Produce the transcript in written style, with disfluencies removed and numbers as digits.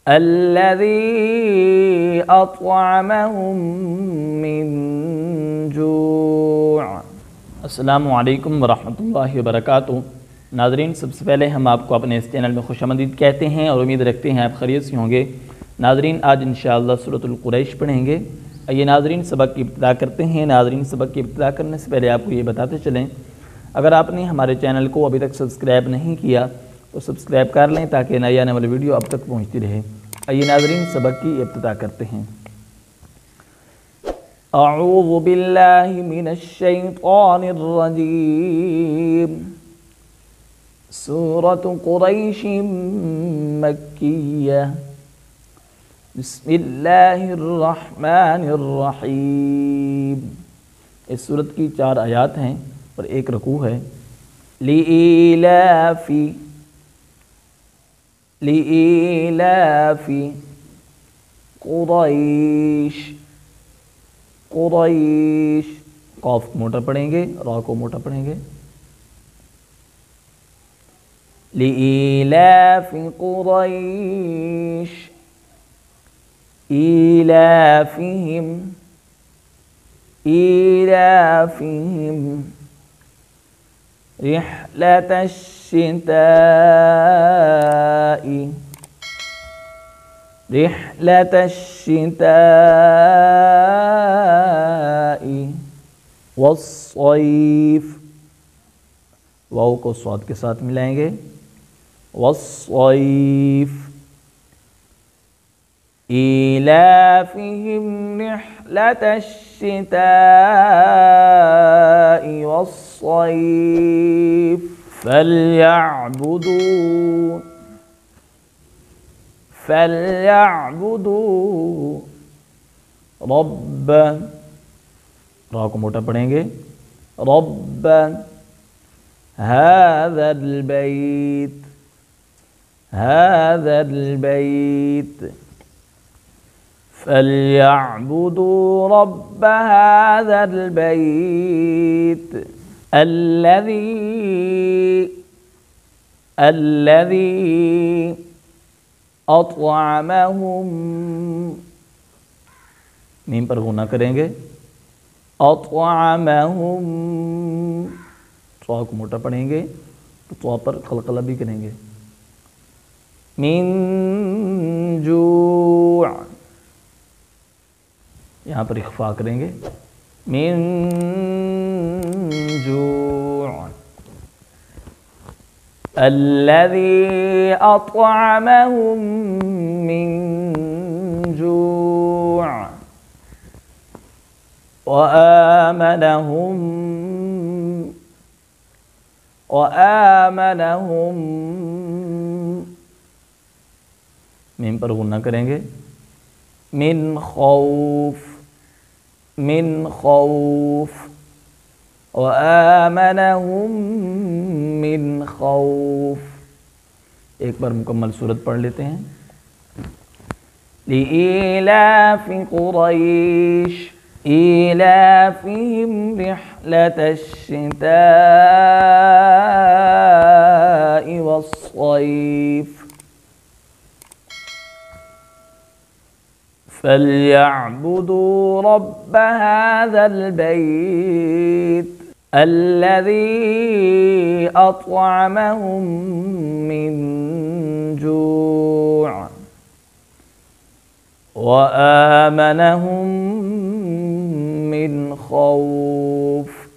अल्लज़ी अत्अमहुम मिन जूअ। अस्सलामु अलैकुम वरहमतुल्लाहि वबरकातुहू। नाज़रीन, सबसे पहले हम आपको अपने इस चैनल में खुशामदीद कहते हैं और उम्मीद रखते हैं आप खैरियत से होंगे। नाज़रीन, आज इंशाअल्लाह सूरतुल कुरैश पढ़ेंगे। आइए नाज़रीन, सबक की इब्तिदा करते हैं। नाज़रीन, सबक की इब्तिदा करने से पहले आपको ये बताते चलें, अगर आपने हमारे चैनल को अभी तक सब्सक्राइब नहीं किया तो सब्सक्राइब कर लें ताकि नई आने वाली वीडियो अब तक पहुँचती रहे। आइए नाज़रीन, सबक की इब्तिदा करते हैं। अऊज़ु बिल्लाहि मिनश शैतानिर रजीम। सूरतु कुरैश मक्किय्या। बिस्मिल्लाहिर रहमानिर रहीम। इस सूरत की 4 आयात हैं और 1 रुकू है। लिईलाफी कुरैश। कुरैश कॉफ को मोटा पढ़ेंगे, रा को मोटा पढ़ेंगे। लिईलाफी कुरैश ईलाफिहिम रिह्लतश शिताई वस्सैफ। वाव को स्वाद के साथ मिलाएंगे। वस्सैफ ईलाफिहिम रिह्लतश शिताई वस्सैफ फलयअबुदू रब्ब। रा को मोटा पढ़ेंगे। रब्ब हाज़ल बैत फलयअबुदू रब्ब हाज़ल बैत अल्लज़ी अत्अमहुम। मीम पर गुना करेंगे। अत्अमहुम तो को मोटा पढ़ेंगे तो पर खलकला भी करेंगे। मिन जूअ, यहाँ पर इख्फा करेंगे। मिन जूअ अल्लज़ी अत्अमहुम मिन जूअ व आमनहुम। मीम पर गुन्ना करेंगे। मिन खौफ व आमनहुम मिन खौफ। एक बार मुकम्मल सूरत पढ़ लेते हैं। लिईलाफि कुरैश ईलाफिहिम रिह्लतश शिताई वस्सैफ फलयअबुदू रब्ब हाज़ल बैत अल्लज़ी अत्अमहुम मिन जूअ व आमनहुम मिन खौफ।